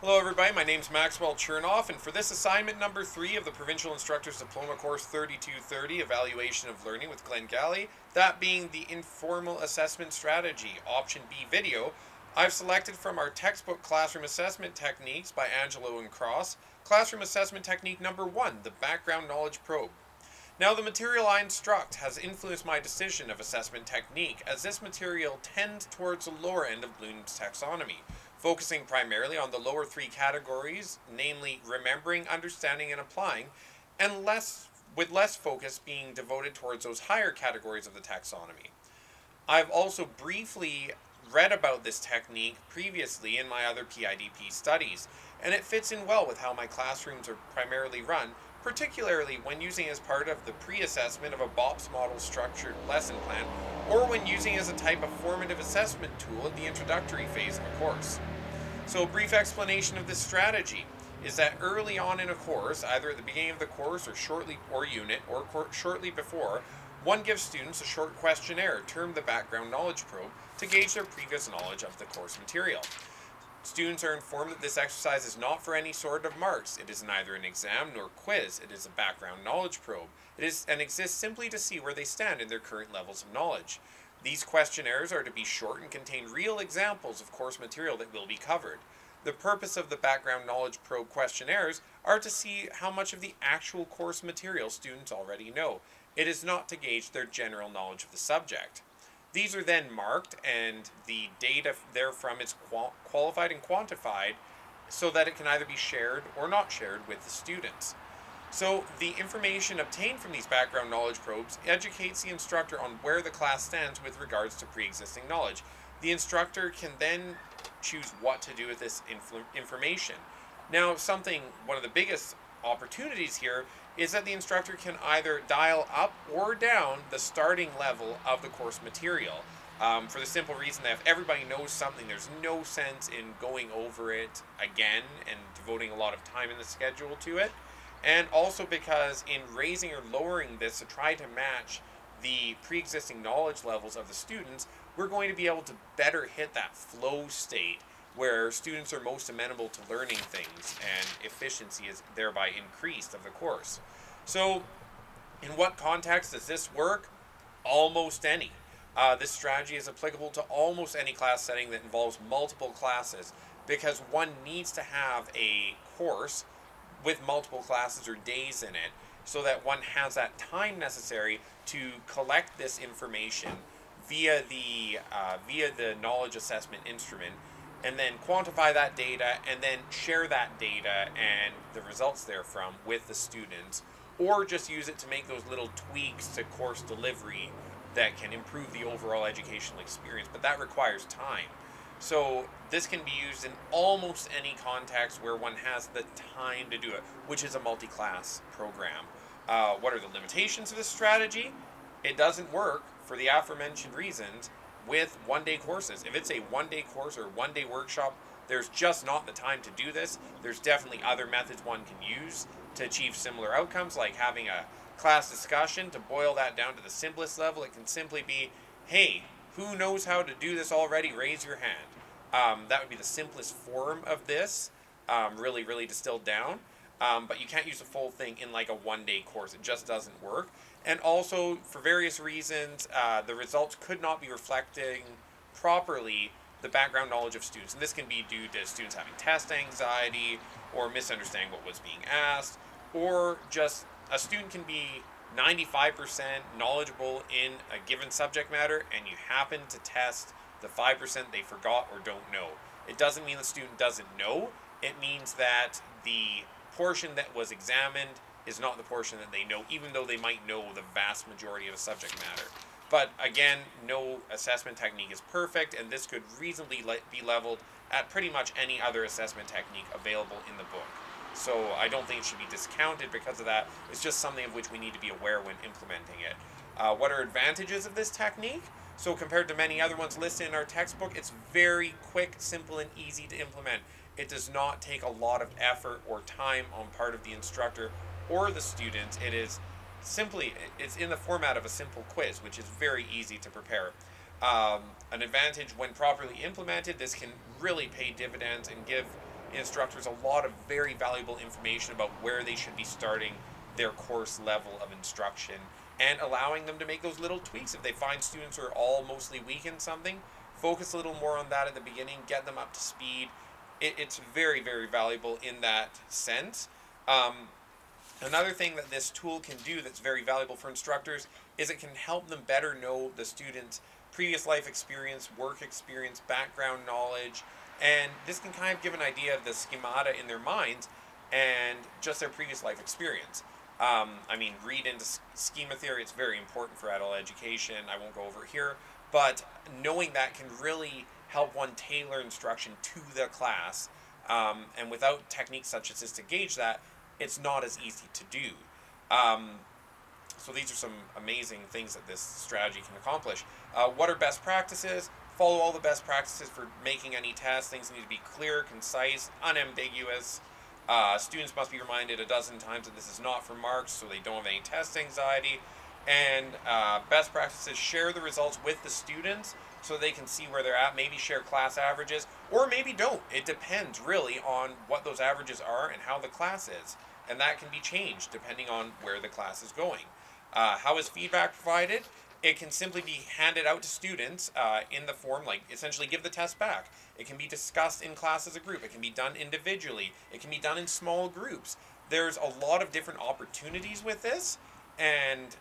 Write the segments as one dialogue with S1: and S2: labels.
S1: Hello everybody, my name is Maxwell Chernoff, and for this assignment number 3 of the Provincial Instructor's Diploma Course 3230, Evaluation of Learning with Glenn Galy, that being the Informal Assessment Strategy, Option B video, I've selected from our textbook Classroom Assessment Techniques by Angelo and Cross, Classroom Assessment Technique number 1, the Background Knowledge Probe. Now, the material I instruct has influenced my decision of assessment technique, as this material tends towards the lower end of Bloom's taxonomy, focusing primarily on the lower 3 categories, namely remembering, understanding, and applying, and with less focus being devoted towards those higher categories of the taxonomy. I've also briefly read about this technique previously in my other PIDP studies, and it fits in well with how my classrooms are primarily run, particularly when using as part of the pre-assessment of a BOPS model structured lesson plan, or when using as a type of formative assessment tool in the introductory phase of a course. So a brief explanation of this strategy is that early on in a course, either at the beginning of the course or shortly before, one gives students a short questionnaire termed the Background Knowledge Probe to gauge their previous knowledge of the course material. Students are informed that this exercise is not for any sort of marks. It is neither an exam nor quiz. It is a background knowledge probe. It is and exists simply to see where they stand in their current levels of knowledge. These questionnaires are to be short and contain real examples of course material that will be covered. The purpose of the background knowledge probe questionnaires are to see how much of the actual course material students already know. It is not to gauge their general knowledge of the subject. These are then marked, and the data therefrom is qualified and quantified so that it can either be shared or not shared with the students. So the information obtained from these background knowledge probes educates the instructor on where the class stands with regards to pre-existing knowledge. The instructor can then choose what to do with this information. Now, one of the biggest opportunities here is that the instructor can either dial up or down the starting level of the course material, for the simple reason that if everybody knows something, there's no sense in going over it again and devoting a lot of time in the schedule to it. And also because in raising or lowering this to try to match the pre-existing knowledge levels of the students, we're going to be able to better hit that flow state where students are most amenable to learning things and efficiency is thereby increased of the course. So, in what context does this work? Almost any. This strategy is applicable to almost any class setting that involves multiple classes, because one needs to have a course with multiple classes or days in it so that one has that time necessary to collect this information via the knowledge assessment instrument, and then quantify that data, and then share that data and the results therefrom with the students, or just use it to make those little tweaks to course delivery that can improve the overall educational experience, but that requires time. So this can be used in almost any context where one has the time to do it, which is a multi-class program. What are the limitations of this strategy? It doesn't work, for the aforementioned reasons, with one-day courses. If it's a one-day course or one-day workshop, there's just not the time to do this. There's definitely other methods one can use to achieve similar outcomes, like having a class discussion. To boil that down to the simplest level, it can simply be, hey, who knows how to do this already? Raise your hand. That would be the simplest form of this, really distilled down. But you can't use the full thing in like a one-day course. It just doesn't work. And also, for various reasons, the results could not be reflecting properly the background knowledge of students. And this can be due to students having test anxiety, or misunderstanding what was being asked, or just a student can be 95% knowledgeable in a given subject matter, and you happen to test the 5% they forgot or don't know. It doesn't mean the student doesn't know. It means that the portion that was examined is not the portion that they know, even though they might know the vast majority of a subject matter. But again, no assessment technique is perfect, and this could reasonably be leveled at pretty much any other assessment technique available in the book. So I don't think it should be discounted because of that. It's just something of which we need to be aware when implementing it. What are advantages of this technique? So compared to many other ones listed in our textbook, it's very quick, simple, and easy to implement. It does not take a lot of effort or time on part of the instructor or the students. It's in the format of a simple quiz, which is very easy to prepare. An advantage when properly implemented, this can really pay dividends and give instructors a lot of very valuable information about where they should be starting their course level of instruction, and allowing them to make those little tweaks. If they find students are all mostly weak in something, focus a little more on that at the beginning, get them up to speed. It's very, very valuable in that sense. Another thing that this tool can do that's very valuable for instructors is it can help them better know the student's previous life experience, work experience, background knowledge, and this can kind of give an idea of the schemata in their minds and just their previous life experience. Read into schema theory. It's very important for adult education. I won't go over here, but knowing that can really help one tailor instruction to the class. And without techniques such as this to gauge that, it's not as easy to do. So these are some amazing things that this strategy can accomplish. What are best practices? Follow all the best practices for making any test. Things need to be clear, concise, unambiguous. Students must be reminded a dozen times that this is not for marks, so they don't have any test anxiety. And best practices: share the results with the students so they can see where they're at. Maybe share class averages, or maybe don't. It depends really on what those averages are and how the class is. And that can be changed depending on where the class is going. How is feedback provided? It can simply be handed out to students in the form, like essentially give the test back. It can be discussed in class as a group. It can be done individually. It can be done in small groups. There's a lot of different opportunities with this, and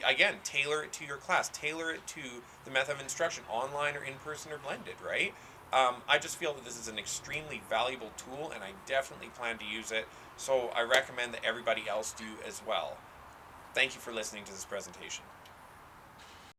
S1: again, tailor it to your class. Tailor it to the method of instruction, online or in-person or blended, right? I just feel that this is an extremely valuable tool, and I definitely plan to use it, so I recommend that everybody else do as well. Thank you for listening to this presentation.